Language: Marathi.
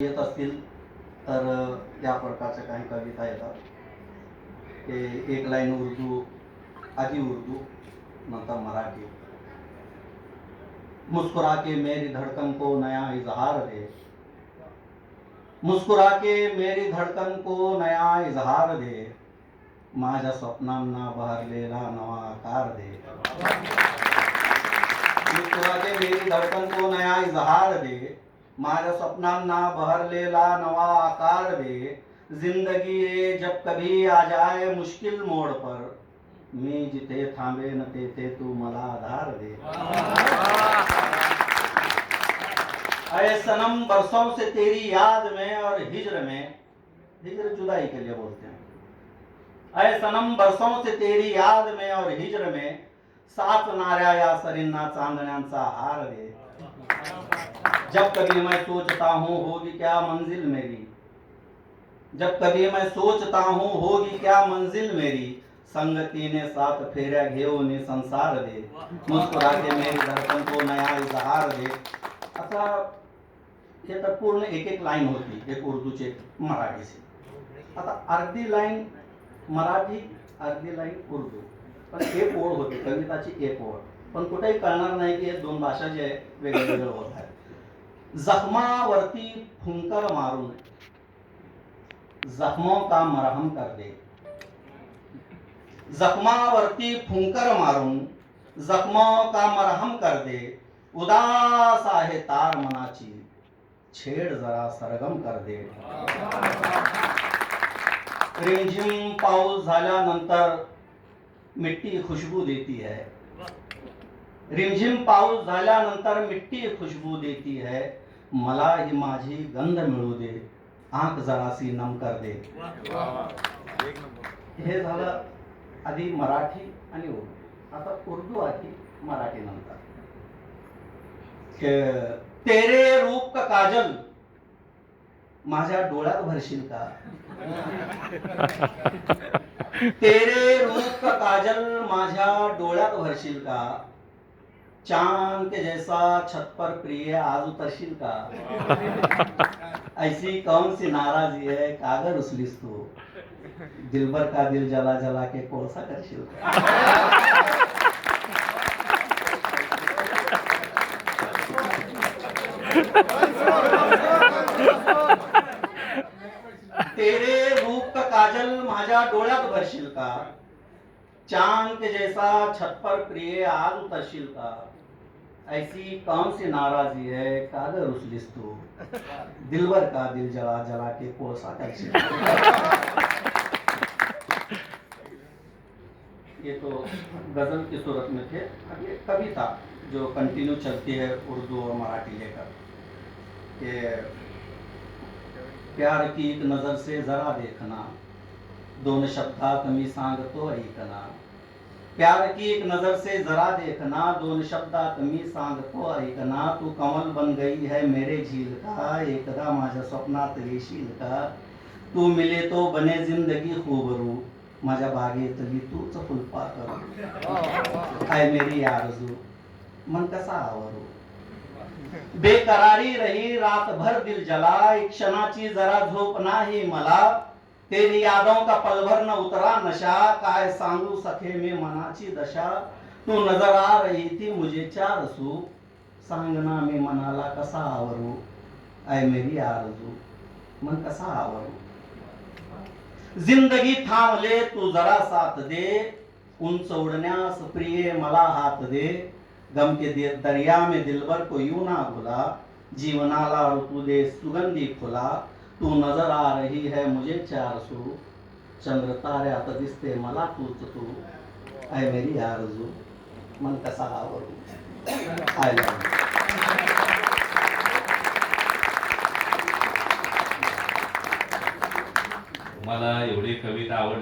येत असतील तर या प्रकारच्या काही कविता येतात. ते एक लाईन उर्दू, आधी उर्दू, नंतर मराठी. मुस्कुरा के मेरी धड़कन को नया इजहार दे, मुस्कुरा के मेरी धड़कन को नया इजहार दे, माझ्या स्वप्नांना बहरलेला नवा आकार दे. मुस्कुरा के मेरी धड़कन को नया इजहार दे, माझ्या स्वप्नांना बहरलेला नवा आकार दे. जिंदगी रे जब कभी आ जाए मुश्किल मोड़ पर, मी जिथे थांबेन तेथे तू मला आधार दे. अरे सनम बरसों से तेरी याद में और हिज्र में, हिज्र जुदाई के लिए बोलते हैं. अरे सनम बरसों से तेरी याद में और हिज्र में, सात नाऱ्या या सरींना चांदण्यांचा हार दे. जब कभी मैं सोचता हूँ होगी क्या मंजिल मेरी, जब कभी मैं सोचता हूँ होगी क्या मंजिल मेरी, संगतीने साथ फेऱ्या घेऊन संसार दे. मुस्कुरा के मेरी धड़कन को नया इजहार दे. आता हे तर पूर्ण एक एक लाईन होती, एक उर्दूची एक मराठीची. आता अर्धी लाईन मराठी, अर्धी लाईन उर्दू, पण एक ओळ होती, कविताची एक ओळ, पण कुठेही कळणार नाही की हे दोन भाषा जे वेगळे वेगळे होत आहेत. जख्मावरती फुंकर मारून जख्मों का मरहम कर दे, जख्मावरती फुंकर मारून जख्मों का मरहम कर दे. उदास आहे तार मनाची, छेड जरा सरगम कर दे. रिमझिम पाऊस झाल्यानंतर मिट्टी खुशबू देती है, रिमझिम पाऊस झाल्यानंतर मिट्टी खुशबू देती है. मला ही माझी गंध मिळू दे, आंख जरासी नम कर दे. हे झालं आधी मराठी आणि उर्दू. आता उर्दू आधी, मराठी नंतर. तेरे रूप का काजल माझ्या डोळ्यात भरशील का, तेरे रूप का काजल माझ्या डोळ्यात भरशील का. चांद के जैसा छत पर प्रिय आज उतरशील का. ऐसी कौन सी नाराजी है कागर उचलीस तू, दिलबर का दिल जला जला के कोळसा करशील का. तेरे रूप का काजल माझ्या डोळ्यात भरशील का. चांद के जैसा छत पर प्रिय आज उतरशील का. ऐसी कौन सी नाराजी है कागर उचलीस तू, दिलबर का दिल जला जला के कोळसा करशील. ये तो गजल की सूरत में थे. अब ये कविता जो कंटिन्यू चलती है उर्दू और मराठी लेकर, कि प्यार की एक नजर से जरा देखना, दोन शब्दात मी सांगतो ऐकना. प्यार की एक नजर से जरा देखना, दोन शब्दात मी सांगतो ऐकना. तू कमल बन गई है मेरे झील का, एकदा माझ्या स्वप्नात येशील का. तू मिले तो बने जिंदगी खूबरू, माझ्या बागेतली तूच फुलपाखरू. आहे मेरी आरजू, मन कसा आवरू. बेकरारी रही रात भर दिल जला, एक क्षणाची जरा झोप नाही मला. तेरी यादों का पल भर न उतरा नशा, काय सांगू सखे मी मनाची दशा. तू नजर आ रही थी मुझे चार सू, सांगना मी मनाला कसा आवरू. ऐ मेरी आरजू, मन कसा आवरू. जिंदगी थांबले तू जरा साथ दे, उंच उडण्यास प्रिय मला हात दे. गम के दरिया में दिलबर को यूं ना भुला, जीवनाला ऋतू दे सुगंधी फुला. तू नजर आ रही है मुझे चार सू, चंद्र ताऱ्यात दिसते मला तूच तू. ऐ मेरी आरजू, मन कसा आवरू. I love